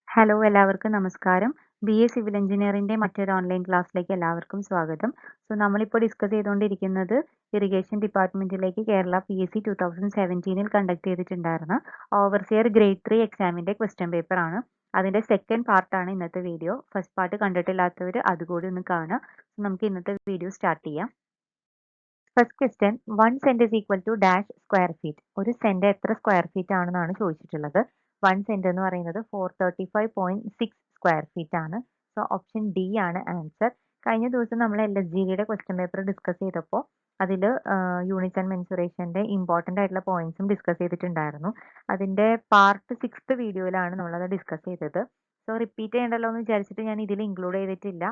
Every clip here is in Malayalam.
ഹലോ എല്ലാവർക്കും നമസ്കാരം. BA സിവിൽ എഞ്ചിനീയറിംഗിന്റെ മറ്റൊരു ഓൺലൈൻ ക്ലാസ്സിലേക്ക് എല്ലാവർക്കും സ്വാഗതം. നമ്മളിപ്പോൾ ഡിസ്കസ് ചെയ്തുകൊണ്ടിരിക്കുന്നത് ഇറിഗേഷൻ ഡിപ്പാർട്ട്മെന്റിലേക്ക് കേരള PSC 2017 കണ്ടക്ട് ചെയ്തിട്ടുണ്ടായിരുന്ന ഓവർസിയർ ഗ്രേഡ് 3 എക്സാമിന്റെ ക്വസ്റ്റ്യൻ പേപ്പർ ആണ്. അതിന്റെ സെക്കൻഡ് പാർട്ടാണ് ഇന്നത്തെ വീഡിയോ. ഫസ്റ്റ് പാർട്ട് കണ്ടിട്ടില്ലാത്തവർ അതുകൂടി ഒന്ന് കാണുക. നമുക്ക് ഇന്നത്തെ വീഡിയോ സ്റ്റാർട്ട് ചെയ്യാം. First question 1 saint is equal to dash square feet. ഒരു സെന്റ് എത്ര സ്ക്വയർ ഫീറ്റ് ആണെന്നാണ് ചോദിച്ചിട്ടുള്ളത്. 1 സെന്റ് എന്ന് പറയുന്നത് 435.6 സ്ക്വയർ ഫീറ്റ് ആണ്. സോ ഓപ്ഷൻ ഡി ആണ് ആൻസർ. കഴിഞ്ഞ ദിവസം നമ്മൾ LSGയുടെ ക്വസ്റ്റ്യൻ പേപ്പർ ഡിസ്കസ് ചെയ്തപ്പോൾ അതിൽ യൂണിറ്റ്സ് ആൻഡ് മെൻസുറേഷന്റെ ഇമ്പോർട്ടൻ്റ് ആയിട്ടുള്ള പോയിന്റ്സും ഡിസ്കസ് ചെയ്തിട്ടുണ്ടായിരുന്നു. അതിന്റെ പാർട്ട് 6th വീഡിയോയിലാണ് നമ്മളത് ഡിസ്കസ് ചെയ്തത്. സോ റിപ്പീറ്റ് ചെയ്യണ്ടല്ലോ എന്ന് വിചാരിച്ചിട്ട് ഞാൻ ഇതിൽ ഇൻക്ലൂഡ് ചെയ്തിട്ടില്ല.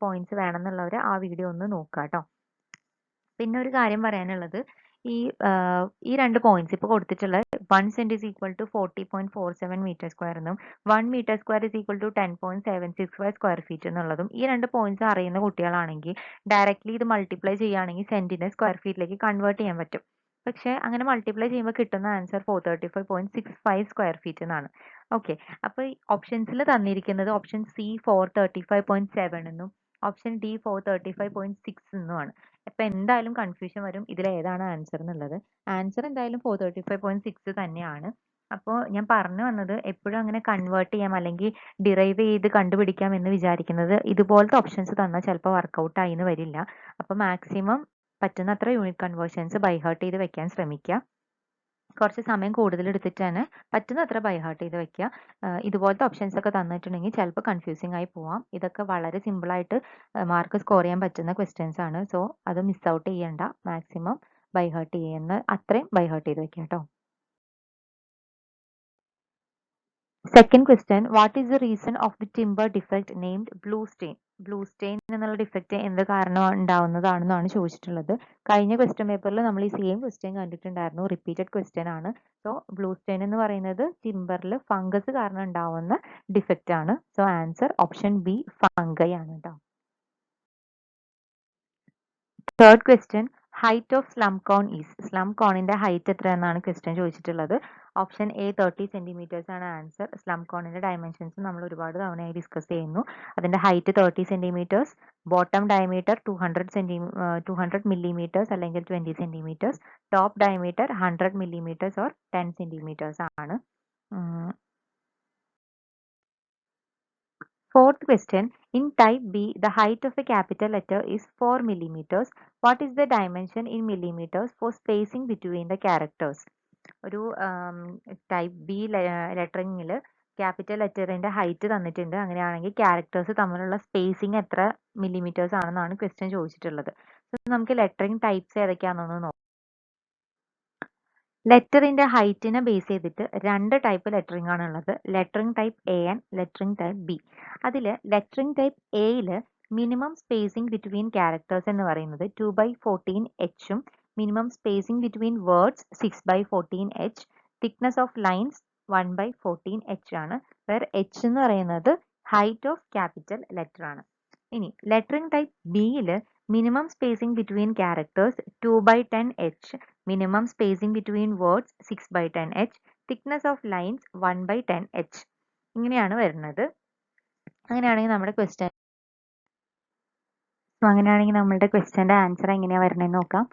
പോയിന്റ്സ് വേണമെന്നുള്ളവർ ആ വീഡിയോ ഒന്ന് നോക്കുക കേട്ടോ. പിന്നെ ഒരു കാര്യം പറയാനുള്ളത്, ഈ രണ്ട് പോയിന്റ്സ് ഇപ്പോൾ കൊടുത്തിട്ടുള്ള 1 cent is equal to 40.47 metre square എന്നും 1 metre square is equal to 10.765 square feet എന്നുള്ളതും ഈ രണ്ട് പോയിന്റ്സ് അറിയുന്ന കുട്ടികളാണെങ്കിൽ ഡയറക്റ്റ്ലി ഇത് മൾട്ടിപ്ലൈ ചെയ്യുകയാണെങ്കിൽ സെന്റിനെ സ്ക്വയർ ഫീറ്റിലേക്ക് കൺവേർട്ട് ചെയ്യാൻ പറ്റും. പക്ഷെ അങ്ങനെ മൾട്ടിപ്ലൈ ചെയ്യുമ്പോൾ കിട്ടുന്ന ആൻസർ 435.65 സ്ക്വയർ ഫീറ്റ് എന്നാണ്. ഓക്കെ, അപ്പോൾ ഓപ്ഷൻസിൽ തന്നിരിക്കുന്നത് ഓപ്ഷൻ സി 435.7 എന്നും ഓപ്ഷൻ ഡി 435.6 എന്നുമാണ്. അപ്പൊ എന്തായാലും കൺഫ്യൂഷൻ വരും ഇതിൽ ഏതാണ് ആൻസർ എന്നുള്ളത്. ആൻസർ എന്തായാലും 435.6 തന്നെയാണ്. അപ്പോൾ ഞാൻ പറഞ്ഞു വന്നത് എപ്പോഴും അങ്ങനെ കൺവേർട്ട് ചെയ്യാം അല്ലെങ്കിൽ ഡിറൈവ് ചെയ്ത് കണ്ടുപിടിക്കാം എന്ന് വിചാരിക്കുന്നത് ഇതുപോലത്തെ ഓപ്ഷൻസ് തന്നാൽ ചിലപ്പോൾ വർക്കൗട്ട് ആയി എന്ന് വരില്ല. അപ്പോൾ മാക്സിമം പറ്റുന്നത്ര യൂണിറ്റ് കൺവേർഷൻസ് ബൈ ഹാർട്ട് ചെയ്ത് വെക്കാൻ ശ്രമിക്കുക. കുറച്ച് സമയം കൂടുതൽ എടുത്തിട്ടാണ് പറ്റുന്നത്ര ബൈ ഹാർട്ട് ചെയ്ത് വെക്കുക. ഇതുപോലത്തെ ഓപ്ഷൻസ് ഒക്കെ തന്നിട്ടുണ്ടെങ്കിൽ ചിലപ്പോൾ കൺഫ്യൂസിങ് ആയി പോവാം. ഇതൊക്കെ വളരെ സിമ്പിളായിട്ട് മാർക്ക് സ്കോർ ചെയ്യാൻ പറ്റുന്ന ക്വസ്റ്റ്യൻസ് ആണ്. സോ അത് മിസ് ഔട്ട് ചെയ്യണ്ട. മാക്സിമം ബൈ ഹാർട്ട് ചെയ്യുന്ന അത്രയും ബൈ ഹാർട്ട് ചെയ്ത് വെക്കാം കേട്ടോ. Second question, what is the reason of the timber defect named blue stain. Blue stain എന്നുള്ള ഡിഫക്റ്റ് എന്ത് കാരണം ഉണ്ടാവുന്നതാണെന്നാണ് ചോദിച്ചിട്ടുള്ളത്. കഴിഞ്ഞ ക്വസ്റ്റ്യൻ പേപ്പറിൽ നമ്മൾ ഈ സെയിം ക്വസ്റ്റ്യൻ കണ്ടിട്ടുണ്ടായിരുന്നു. റിപ്പീറ്റഡ് ക്വസ്റ്റ്യൻ ആണ്. സോ ബ്ലൂ സ്റ്റെയിൻ എന്ന് പറയുന്നത് ടിംബറിൽ ഫംഗസ് കാരണം ഉണ്ടാവുന്ന ഡിഫക്റ്റ് ആണ്. So answer option B fungi ആണ് കേട്ടോ. Third question, height of slump cone is. Slump കോണിന്റെ ഹൈറ്റ് എത്ര എന്നാണ് ക്വസ്റ്റ്യൻ ചോദിച്ചിട്ടുള്ളത്. ഓപ്ഷൻ എ 30 സെന്റിമീറ്റേഴ്സ് ആണ് ആൻസർ. സ്ലം കോണിന്റെ ഡയമെൻഷൻസ് നമ്മൾ ഒരുപാട് തവണയായി ഡിസ്കസ് ചെയ്യുന്നു. അതിന്റെ height 30 centimetres, bottom diameter 200 millimetres അല്ലെങ്കിൽ 20 centimetres, top diameter 100 millimetres or 10 centimetres ആണ്. Fourth question, in type B, the height of a capital letter is 4 millimeters. What is the dimension in millimeters for spacing between the characters? ഒരു ടൈപ്പ് ബി ലെറ്ററിങ്ങിൽ ക്യാപിറ്റൽ ലെറ്ററിന്റെ ഹൈറ്റ് തന്നിട്ടുണ്ട്. അങ്ങനെയാണെങ്കിൽ ക്യാരക്ടേഴ്സ് തമ്മിലുള്ള സ്പേസിങ് എത്ര മില്ലിമീറ്റേഴ്സ് ആണെന്നാണ് ക്വസ്റ്റ്യൻ ചോദിച്ചിട്ടുള്ളത്. നമുക്ക് ലെറ്ററിങ് ടൈപ്സ് ഏതൊക്കെയാണെന്നൊന്ന് നോക്കാം. ലെറ്ററിന്റെ ഹൈറ്റിനെ ബേസ് ചെയ്തിട്ട് രണ്ട് ടൈപ്പ് ലെറ്ററിംഗ് ആണ് ഉള്ളത്. Lettering type A and lettering type B. അതിൽ ലെറ്ററിംഗ് ടൈപ്പ് എയിൽ മിനിമം സ്പേസിംഗ് ബിറ്റ്വീൻ ക്യാരക്ടേഴ്സ് എന്ന് പറയുന്നത് 2/14 എച്ചും minimum spacing between words 6/14 H, thickness of lines 1/14 H ആണ്. വേർ എച്ച് എന്ന് പറയുന്നത് ഹൈറ്റ് ഓഫ് ക്യാപിറ്റൽ ലെറ്റർ ആണ്. ഇനി ലെറ്ററിംഗ് ടൈപ്പ് ബിയിൽ minimum spacing between characters 2/10 H, minimum spacing between words 6/10 h, thickness of lines 1/10 h. ഇങ്ങനെയാണ് വരുന്നത്. അങ്ങനെയാണെങ്കിൽ നമ്മുടെ ക്വസ്റ്റ്യന്റെ ആൻസർ എങ്ങനെയാണ് വരുന്നതെന്ന് നോക്കാം.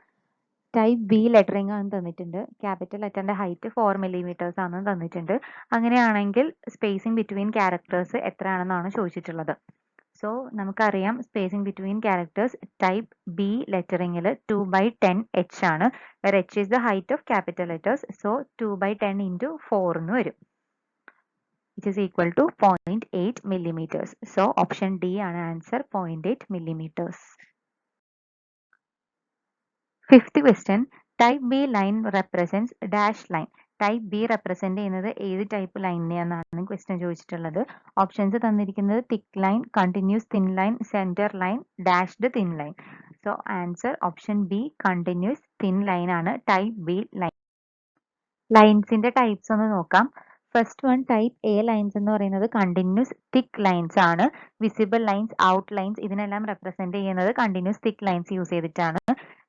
ടൈപ്പ് ബി ലെറ്ററിംഗ് ആണ് തന്നിട്ടുണ്ട്. ക്യാപിറ്റൽ ലെറ്ററിന്റെ ഹൈറ്റ് 4 മില്ലിമീറ്റേഴ്സ് ആണ് തന്നിട്ടുണ്ട്. അങ്ങനെയാണെങ്കിൽ സ്പേസിംഗ് ബിറ്റ്വീൻ ക്യാരക്ടേഴ്സ് എത്രയാണെന്നാണ് ചോദിച്ചിട്ടുള്ളത്. സോ നമുക്കറിയാം spacing between characters type B ലെറ്ററിംഗിൽ 2/10 എച്ച് ആണ്. Where H is the height of capital letters. So 2/10 into 4 എന്ന് വരും, which is equal to 0.8 millimeters. So option D ആണ് answer, 0.8 millimeters. Fifth question, type B line represents dash line. Type B represent ചെയ്യുന്നത് ഏത് ടൈപ്പ് ലൈനിനെയാണെന്നാണ് ക്വസ്റ്റ്യൻ ചോദിച്ചിട്ടുള്ളത്. ഓപ്ഷൻസ് തന്നിരിക്കുന്നത് thick line, continuous thin line, centre line, dashed thin line. So answer option B continuous thin line ആണ് ടൈപ്പ് ബി ലൈൻ. ലൈൻസിന്റെ ടൈപ്സ് ഒന്ന് നോക്കാം. First one type A lines എന്ന് പറയുന്നത് കണ്ടിന്യൂസ് തിക്ക് ലൈൻസ് ആണ്. വിസിബിൾ ലൈൻസ്, ഔട്ട് ലൈൻസ് ഇതിനെല്ലാം റെപ്രസെന്റ് ചെയ്യുന്നത് കണ്ടിന്യൂസ് തിക്ക് ലൈൻസ് യൂസ് ചെയ്തിട്ടാണ്.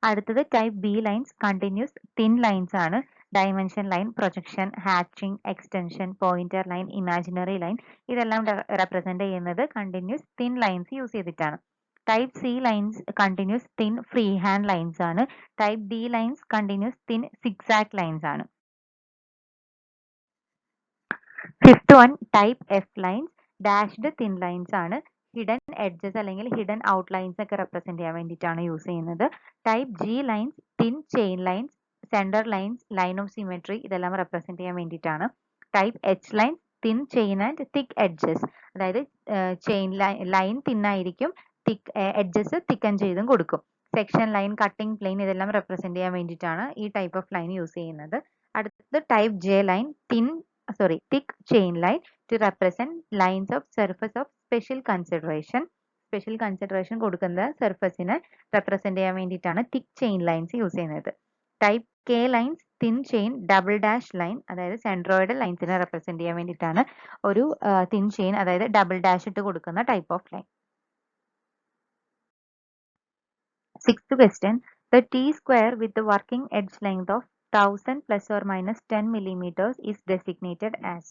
അടുത്തത് type B lines continuous thin lines ആണ്. Dimension line, projection, hatching, extension, pointer line, imaginary line ഇതെല്ലാം റെപ്രസെന്റ് ചെയ്യുന്നത് കണ്ടിന്യൂസ് തിൻ ലൈൻസ് യൂസ് ചെയ്തിട്ടാണ്. Type C lines continuous thin free hand lines ആണ്. Type D lines continuous thin zigzag lines ആണ്. Fifth one type F lines dashed thin lines ആണ്. ഹിഡൻ എഡ്ജസ് അല്ലെങ്കിൽ ഹിഡൻ ഔട്ട്ലൈൻസ് ഒക്കെ റെപ്രസെന്റ് ചെയ്യാൻ വേണ്ടിയിട്ടാണ് യൂസ് ചെയ്യുന്നത്. Type G lines thin chain lines, centre lines, line of symmetry ഇതെല്ലാം റെപ്രസെന്റ് ചെയ്യാൻ വേണ്ടിയിട്ടാണ്. Type H lines thin chain and thick edges, അതായത് ചെയിൻ ലൈൻ തിന്നായിരിക്കും, തിക്ക് എഡ്ജസ് തിക്കൻ ചെയ്തും കൊടുക്കും. സെക്ഷൻ ലൈൻ, കട്ടിംഗ് പ്ലെയിൻ ഇതെല്ലാം റെപ്രസെന്റ് ചെയ്യാൻ വേണ്ടിയിട്ടാണ് ഈ ടൈപ്പ് ഓഫ് ലൈൻ യൂസ് ചെയ്യുന്നത്. അടുത്തത് type J line thick chain line to represent lines of surface of special consideration. Special consideration കൊടുക്കുന്ന സർഫസിനെ റെപ്രസെന്റ് ചെയ്യാൻ വേണ്ടിയിട്ടാണ് തിക്ക് ചെയിൻ ലൈൻസ് യൂസ് ചെയ്യുന്നത്. Type K lines thin chain double dash line, അതായത് സെൻട്രോയിഡ് ലൈൻസിനെ റെപ്രസെന്റ് ചെയ്യാൻ വേണ്ടിയിട്ടാണ് ഒരു തിൻ ചെയിൻ അതായത് ഡബിൾ ഡാഷ് ഇട്ട് കൊടുക്കുന്ന type of line. Sixth question, the T-square with the working edge length of 1000 plus or minus 10 millimeters is designated as.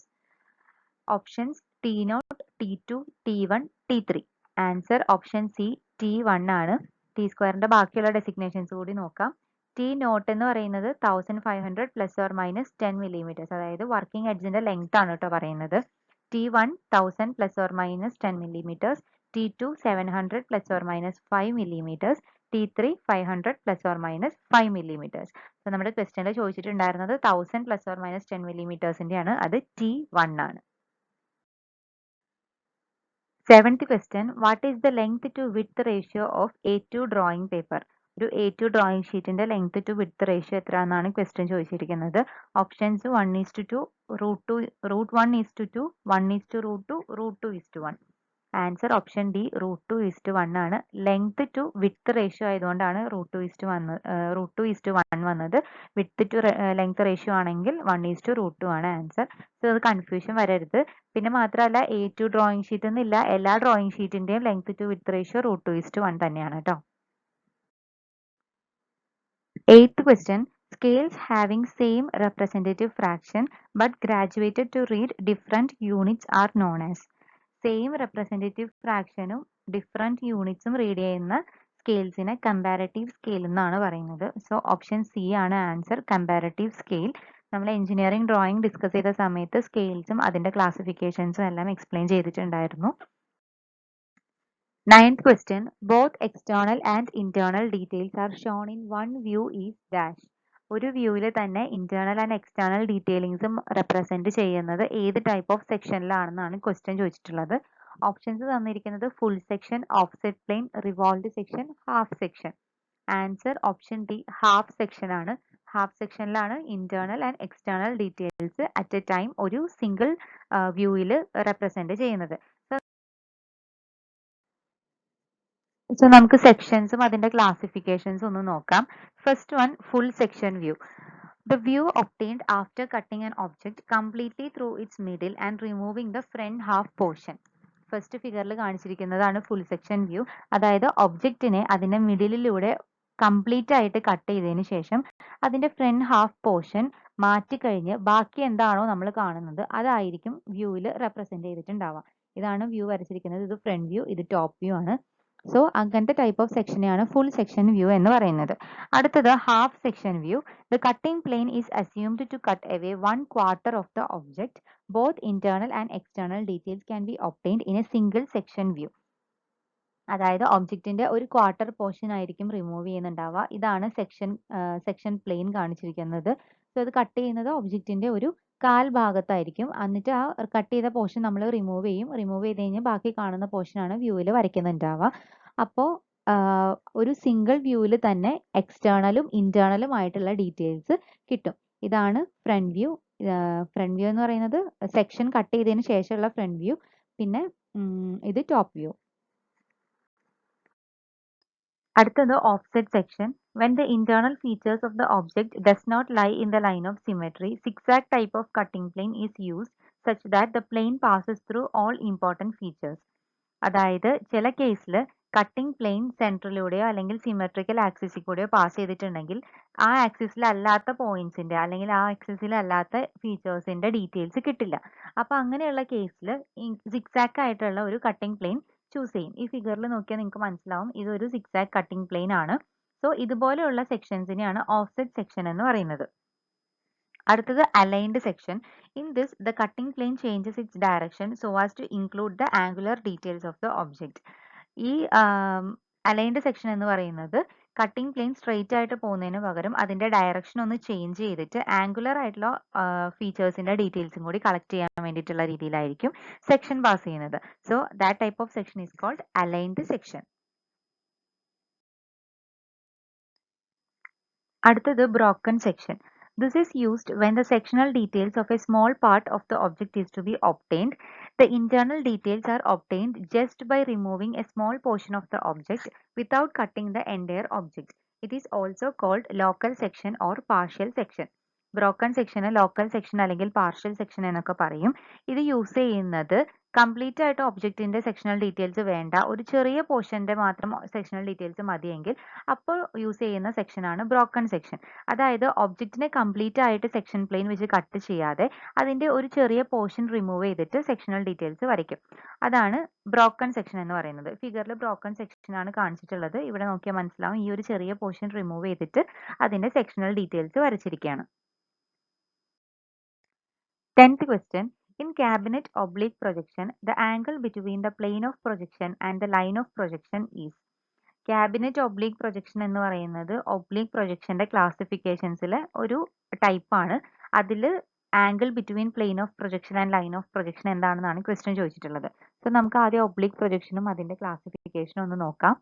Options T0, T2, T1, T3. Answer option C T1 ആണ്. ടി സ്ക്വയറിന്റെ ബാക്കിയുള്ള ഡെസിഗ്നേഷൻസ് കൂടി നോക്കാം. ടി നോട്ട് എന്ന് പറയുന്നത് 1500 പ്ലസ് ഓർ മൈനസ് 10 മില്ലിമീറ്റേഴ്സ്, അതായത് വർക്കിംഗ് എഡ്ജിന്റെ ലെങ്ത് ആണ് കേട്ടോ പറയുന്നത്. T1 1000 plus or minus 10 millimetres, T2 700 plus or minus 5 millimetres, T3 500 plus or minus 5 millimetres. അപ്പോൾ നമ്മുടെ ക്വസ്റ്റ്യനിൽ ചോദിച്ചിട്ടുണ്ടായിരുന്നത് 1000 പ്ലസ് ഓർ മൈനസ് 10 മില്ലിമീറ്റേഴ്സിന്റെ ആണ്, അത് T1 ആണ്. Seventh question, what is the length to width ratio of A2 drawing paper? ഒരു A2 ഡ്രോയിങ് ഷീറ്റിന്റെ ലെങ്ത് ടു വിഡ്ത്ത് റേഷ്യോ എത്ര എന്നാണ് ക്വസ്റ്റ്യൻ ചോദിച്ചിരിക്കുന്നത്. ഓപ്ഷൻസ് 1:2, √1:2, 1:√2, √2:1. ആൻസർ ഓപ്ഷൻ ഡി √2:1 ആണ്. ലെങ്ത് ടു വിഡ്ത്ത് റേഷ്യോ ആയതുകൊണ്ടാണ് √2:1 വന്നത്. വിഡ്ത്ത് ടു ലെങ്ത് റേഷ്യോ ആണെങ്കിൽ 1:√2 ആണ് ആൻസർ. സോ അത് കൺഫ്യൂഷൻ വരരുത്. പിന്നെ മാത്രമല്ല A2 ഡ്രോയിങ് ഷീറ്റ് എന്നില്ല, എല്ലാ ഡ്രോയിങ് ഷീറ്റിന്റെയും ലെങ്ത് ടു വിഡ്ത്ത് റേഷ്യോ √2:1 തന്നെയാണ് കേട്ടോ. Eighth question, scales having same representative fraction but graduated to read different units are known as. Same representative ഫ്രാക്ഷനും ഡിഫറെൻറ്റ് യൂണിറ്റ്സും റീഡ് ചെയ്യുന്ന സ്കെയിൽസിനെ കമ്പാരറ്റീവ് സ്കെയിൽ എന്നാണ് പറയുന്നത്. സോ ഓപ്ഷൻ സി ആണ് ആൻസർ, കമ്പാരറ്റീവ് സ്കെയിൽ. നമ്മൾ എഞ്ചിനീയറിംഗ് ഡ്രോയിങ് ഡിസ്കസ് ചെയ്ത സമയത്ത് സ്കെയിൽസും അതിൻ്റെ ക്ലാസിഫിക്കേഷൻസും എല്ലാം എക്സ്പ്ലെയിൻ ചെയ്തിട്ടുണ്ടായിരുന്നു. Ninth question, both external and internal details are shown in one view is dash. ഒരു വ്യൂവിൽ തന്നെ ഇന്റേണൽ ആൻഡ് എക്സ്റ്റേണൽ ഡീറ്റെയിലിംഗ്സും റെപ്രസെന്റ് ചെയ്യുന്നത് ഏത് ടൈപ്പ് ഓഫ് സെക്ഷനിലാണെന്നാണ് ക്വസ്റ്റ്യൻ ചോദിച്ചിട്ടുള്ളത്. ഓപ്ഷൻസ് തന്നിരിക്കുന്നത് full section, offset plain, revolve section, half section. Answer option D half section ആണ്. ഹാഫ് സെക്ഷനിലാണ് internal and external details at a time ഒരു സിംഗിൾ വ്യൂവിൽ റെപ്രസെന്റ് ചെയ്യുന്നത്. സോ നമുക്ക് സെക്ഷൻസും അതിന്റെ ക്ലാസിഫിക്കേഷൻസും ഒന്ന് നോക്കാം. First one, full section view. The view obtained after cutting an object completely through its middle and removing the front half portion. First ഫിഗറിൽ കാണിച്ചിരിക്കുന്നതാണ് ഫുൾ സെക്ഷൻ വ്യൂ. അതായത് ഒബ്ജക്റ്റിനെ അതിന്റെ മിഡിലിലൂടെ കംപ്ലീറ്റ് ആയിട്ട് കട്ട് ചെയ്തതിന് ശേഷം അതിന്റെ ഫ്രണ്ട് ഹാഫ് പോർഷൻ മാറ്റിക്കഴിഞ്ഞ് ബാക്കി എന്താണോ നമ്മൾ കാണുന്നത് അതായിരിക്കും വ്യൂവിൽ റെപ്രസെന്റ് ചെയ്തിട്ടുണ്ടാവുക. ഇതാണ് വ്യൂ വരച്ചിരിക്കുന്നത്. ഇത് ഫ്രണ്ട് വ്യൂ, ഇത് ടോപ്പ് വ്യൂ ആണ്. സോ അങ്ങനത്തെ ടൈപ്പ് ഓഫ് സെക്ഷനെയാണ് ഫുൾ സെക്ഷൻ വ്യൂ എന്ന് പറയുന്നത്. അടുത്തത് half section view. The cutting plane is assumed to cut away 1/4 of the object. Both internal and external details can be obtained in a single section view. അതായത് ഒബ്ജക്റ്റിന്റെ ഒരു ക്വാർട്ടർ പോർഷൻ ആയിരിക്കും റിമൂവ് ചെയ്യുന്നുണ്ടാവുക. ഇതാണ് സെക്ഷൻ പ്ലെയിൻ കാണിച്ചിരിക്കുന്നത്. സോ അത് കട്ട് ചെയ്യുന്നത് ഒബ്ജക്റ്റിന്റെ ഒരു കാൽ ഭാഗത്തായിരിക്കും. എന്നിട്ട് ആ കട്ട് ചെയ്ത പോർഷൻ നമ്മൾ റിമൂവ് ചെയ്യും. റിമൂവ് ചെയ്ത് കഴിഞ്ഞാൽ ബാക്കി കാണുന്ന പോർഷനാണ് വ്യൂവിൽ വരയ്ക്കുന്നുണ്ടാവുക. അപ്പോൾ ഒരു സിംഗിൾ വ്യൂവിൽ തന്നെ എക്സ്റ്റേണലും ഇന്റേണലും ആയിട്ടുള്ള ഡീറ്റെയിൽസ് കിട്ടും. ഇതാണ് ഫ്രണ്ട് വ്യൂ. ഫ്രണ്ട് വ്യൂ എന്ന് പറയുന്നത് സെക്ഷൻ കട്ട് ചെയ്തതിന് ശേഷമുള്ള ഫ്രണ്ട് വ്യൂ. പിന്നെ ഇത് ടോപ്പ് വ്യൂ. അടുത്തത് offset section. When the internal features of the object does not lie in the line of symmetry, zigzag type of cutting plane is used such that the plane passes through all important features. അതായത് ചില കേസിൽ കട്ടിംഗ് പ്ലെയിൻ സെൻട്രലിലൂടെയോ അല്ലെങ്കിൽ സിമെട്രിക്കൽ ആക്സിസിൽ കൂടെയോ പാസ് ചെയ്തിട്ടുണ്ടെങ്കിൽ ആ ആക്സിസിൽ അല്ലാത്ത പോയിന്റ്സിന്റെ അല്ലെങ്കിൽ ആ ആക്സിസിൽ അല്ലാത്ത ഫീച്ചേഴ്സിന്റെ ഡീറ്റെയിൽസ് കിട്ടില്ല. അപ്പൊ അങ്ങനെയുള്ള കേസിൽ സിക്സാക്ക് ആയിട്ടുള്ള ഒരു കട്ടിംഗ് പ്ലെയിൻ ചൂസ് ചെയ്യും. ഈ ഫിഗറിൽ നോക്കിയാൽ നിങ്ങൾക്ക് മനസ്സിലാവും ഇതൊരു സിക്സാക്ക് കട്ടിംഗ് പ്ലെയിൻ ആണ്. സോ ഇതുപോലെയുള്ള സെക്ഷൻസിനെയാണ് ഓഫ്സെറ്റ് സെക്ഷൻ എന്ന് പറയുന്നത്. അടുത്തത് aligned section. In this the cutting plane changes its direction so as to include the angular details of the object. ഈ അലൈൻഡ് സെക്ഷൻ എന്ന് പറയുന്നത് കട്ടിംഗ് പ്ലെയിൻ സ്ട്രെയിറ്റ് ആയിട്ട് പോകുന്നതിന് പകരം അതിന്റെ ഡയറക്ഷൻ ഒന്ന് ചേഞ്ച് ചെയ്തിട്ട് ആംഗുലർ ആയിട്ടുള്ള ഫീച്ചേഴ്സിന്റെ ഡീറ്റെയിൽസും കൂടി കളക്ട് ചെയ്യാൻ വേണ്ടിയിട്ടുള്ള രീതിയിലായിരിക്കും സെക്ഷൻ പാസ് ചെയ്യുന്നത്. So that type of section is called aligned section. അടുത്തത് broken section. This is used when the sectional details of a small part of the object is to be obtained. The internal details are obtained just by removing a small portion of the object without cutting the entire object. It is also called local section or partial section. Broken section, local section അല്ലെങ്കിൽ പാർഷ്യൽ സെക്ഷൻ എന്നൊക്കെ പറയും. ഇത് യൂസ് ചെയ്യുന്നത് കംപ്ലീറ്റ് ആയിട്ട് ഒബ്ജക്റ്റിന്റെ സെക്ഷണൽ ഡീറ്റെയിൽസ് വേണ്ട, ഒരു ചെറിയ പോർഷന്റെ മാത്രം സെക്ഷണൽ ഡീറ്റെയിൽസ് മതിയെങ്കിൽ അപ്പോൾ യൂസ് ചെയ്യുന്ന സെക്ഷനാണ് ബ്രോക്കൺ സെക്ഷൻ. അതായത് ഒബ്ജക്റ്റിനെ കംപ്ലീറ്റ് ആയിട്ട് സെക്ഷൻ പ്ലെയിൻ വെച്ച് കട്ട് ചെയ്യാതെ അതിന്റെ ഒരു ചെറിയ പോർഷൻ റിമൂവ് ചെയ്തിട്ട് സെക്ഷണൽ ഡീറ്റെയിൽസ് വരയ്ക്കും. അതാണ് ബ്രോക്കൺ സെക്ഷൻ എന്ന് പറയുന്നത്. ഫിഗറിൽ ബ്രോക്കൺ സെക്ഷൻ ആണ് കാണിച്ചിട്ടുള്ളത്. ഇവിടെ നോക്കിയാൽ മനസ്സിലാവും ഈ ഒരു ചെറിയ പോർഷൻ റിമൂവ് ചെയ്തിട്ട് അതിന്റെ സെക്ഷണൽ ഡീറ്റെയിൽസ് വരച്ചിരിക്കുകയാണ്. 10th question. In cabinet oblique projection, the angle between the plane of projection and the line of projection is. Cabinet oblique projection എന്ന് പറയുന്നത് oblique projectionന്റെ ക്ലാസിഫിക്കേഷൻസിലെ ഒരു ടൈപ്പ് ആണ്. അതിൽ angle between plane of projection and line of projection എന്താണെന്നാണ് ക്വസ്റ്റ്യൻ ചോദിച്ചിട്ടുള്ളത്. സോ നമുക്ക് ആദ്യം ഒബ്ലിക് പ്രൊജക്ഷനും അതിന്റെ ക്ലാസിഫിക്കേഷനും ഒന്ന് നോക്കാം.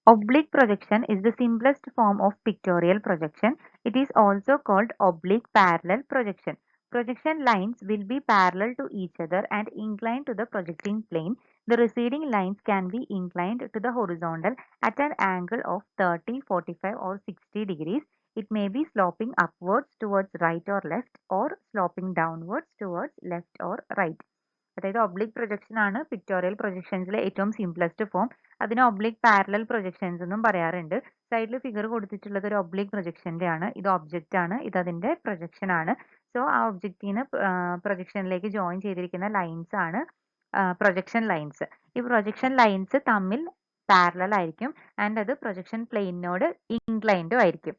Oblique projection is the simplest form of pictorial projection. It is also called oblique parallel projection. Projection lines will be parallel to each other and inclined to the projecting plane. The receding lines can be inclined to the horizontal at an angle of 30, 45 or 60 degrees. It may be sloping upwards towards right or left or sloping downwards towards left or right. അതായത് ഒബ്ലിക് പ്രൊജക്ഷൻ ആണ് പിക്ടോറിയൽ പ്രൊജക്ഷൻസിലെ ഏറ്റവും സിംപ്ലസ്റ്റ് ഫോം. അതിന് ഒബ്ലിക് പാരലൽ പ്രൊജക്ഷൻസ് എന്നും പറയാറുണ്ട്. സൈഡിൽ ഫിഗർ കൊടുത്തിട്ടുള്ളത് ഒരു ഒബ്ലിക് പ്രൊജക്ഷന്റെ ആണ്. ഇത് ഒബ്ജക്റ്റ് ആണ്, ഇത് അതിന്റെ പ്രൊജക്ഷൻ ആണ്. സോ ആ ഒബ്ജക്റ്റിന് പ്രൊജക്ഷനിലേക്ക് ജോയിൻ ചെയ്തിരിക്കുന്ന ലൈൻസ് ആണ് പ്രൊജക്ഷൻ ലൈൻസ്. ഈ പ്രൊജക്ഷൻ ലൈൻസ് തമ്മിൽ പാരലൽ ആയിരിക്കും ആൻഡ് അത് പ്രൊജക്ഷൻ പ്ലെയിനോട് ഇൻക്ലൈൻഡും ആയിരിക്കും.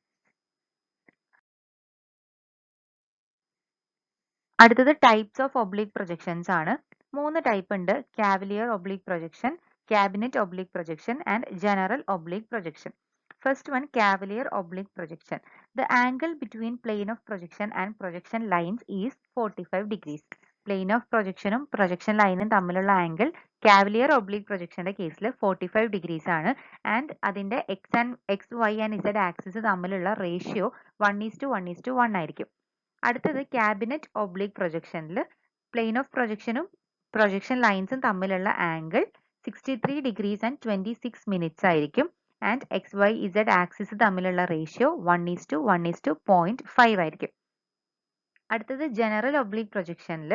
അടുത്തത് ടൈപ്സ് ഓഫ് ഒബ്ലിക് പ്രൊജക്ഷൻസ് ആണ്. 3 ടൈപ്പ് ഉണ്ട്. Cavalier oblique projection, cabinet oblique projection and general oblique projection. First one, cavalier oblique projection. The angle between plane of projection and projection lines is 45 degrees. Plane of projection projection line തമ്മിലുള്ള ആംഗിൾ കാവലിയർ ഒബ്ലിക് പ്രൊജക്ഷന്റെ കേസിൽ 45 ഡിഗ്രീസ് ആണ്. ആൻഡ് അതിന്റെ x y and z axis തമ്മിലുള്ള റേഷ്യോ 1:1:1 ആയിരിക്കും. അടുത്തത് ക്യാബിനറ്റ് ഒബ്ലിക് പ്രൊജക്ഷനിൽ പ്ലെയിൻ ഓഫ് പ്രൊജക്ഷനും പ്രൊജക്ഷൻ ലൈൻസും തമ്മിലുള്ള ആംഗിൾ 63 degrees and 26 minutes ആയിരിക്കും. And x y z axis തമ്മിലുള്ള റേഷ്യോ 1:1:0.5 ആയിരിക്കും. അടുത്തത് ജനറൽ ഒബ്ലിക് പ്രൊജക്ഷനിൽ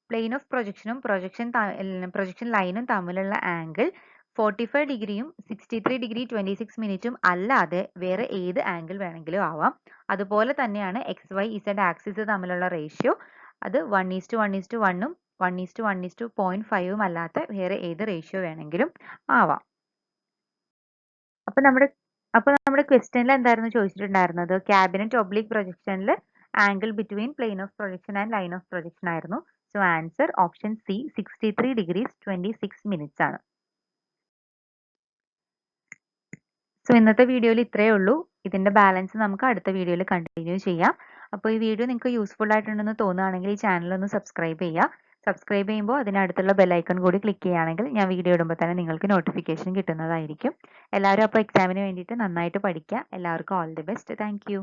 പ്ലെയിൻ ഓഫ് പ്രൊജക്ഷനും പ്രൊജക്ഷൻ ലൈനും തമ്മിലുള്ള ആംഗിൾ 45 ഡിഗ്രിയും 63 ഡിഗ്രി 26 മിനിറ്റും അല്ലാതെ വേറെ ഏത് ആംഗിൾ വേണമെങ്കിലും ആവാം. അതുപോലെ തന്നെയാണ് എക്സ് വൈ ഇസഡ് ആക്സിസ് തമ്മിലുള്ള റേഷ്യോ. അത് 1:1:1ഉം 1:1:0.5ഉം അല്ലാത്ത വേറെ ഏത് റേഷ്യോ വേണമെങ്കിലും ആവാം. അപ്പൊ നമ്മുടെ ക്വസ്റ്റ്യനിൽ എന്തായിരുന്നു ചോദിച്ചിട്ടുണ്ടായിരുന്നത്? ക്യാബിനറ്റ് ഒബ്ലിക് പ്രൊജക്ഷനിൽ angle between plane of projection and line of projection ആയിരുന്നു. So answer option C 63 degrees 26 minutes ആണ്. സോ ഇന്നത്തെ വീഡിയോയിൽ ഇത്രയേ ഉള്ളൂ. ഇതിന്റെ ബാലൻസ് നമുക്ക് അടുത്ത വീഡിയോയിൽ കണ്ടിന്യൂ ചെയ്യാം. അപ്പോൾ ഈ വീഡിയോ നിങ്ങൾക്ക് യൂസ്ഫുൾ ആയിട്ടുണ്ടെന്ന് തോന്നുകയാണെങ്കിൽ ഈ ചാനൽ ഒന്ന് സബ്സ്ക്രൈബ് ചെയ്യുക. സബ്സ്ക്രൈബ് ചെയ്യുമ്പോൾ അതിനടുത്തുള്ള ബെല്ലൈക്കൺ കൂടി ക്ലിക്ക് ചെയ്യുകയാണെങ്കിൽ ഞാൻ വീഡിയോ ഇടുമ്പോൾ തന്നെ നിങ്ങൾക്ക് നോട്ടിഫിക്കേഷൻ കിട്ടുന്നതായിരിക്കും. എല്ലാവരും അപ്പോൾ എക്സാമിന് വേണ്ടിയിട്ട് നന്നായിട്ട് പഠിക്കുക. എല്ലാവർക്കും all the best. Thank you.